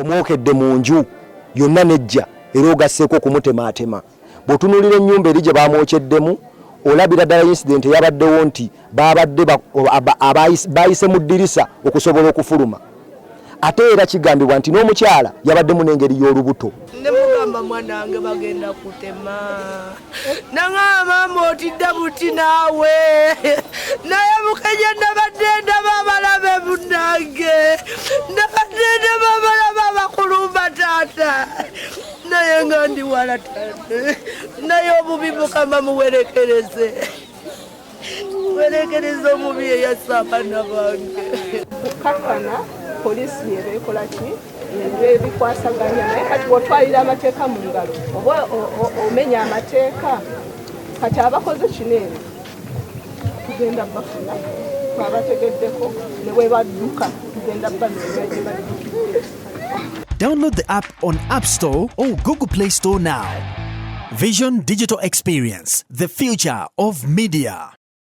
omwokedde mu nju yonna nejja era ogasseeko kumutemaatema. Bw'otunuulira ennyumba eri gye baamwokeddemu olabira ddala incident eyabaddewo nti baabadde baayise mu ddirisa okusobola okufuluma. Ate era kigambibwa nti n'omukyala yabaddemu n'engeri y'olubuto. Ne mugamba mwana wange bagenda kutema. Nangamba mama otidde buti naawe. Naye Mukenya nabadde ndaba abalabe munnange. Nabadde ndaba abalabe abakulumba taata. Naye nga ndi wala taata. Naye obubi Mukama muwerekereze. Muwerekereze omubi eyassa abaana bange. Kukakana polisi yebekola ki ebikwasaganya naye kati bw'otwalira amateeka mu ngalo oba omenya amateeka kati abakoze kino eno tugenda bafuna twabategeddeko ne bwe badduka tugenda banoonya gye baddukidde. Download the app on App Store or Google Play Store now. Vision Digital Experience, the future of media.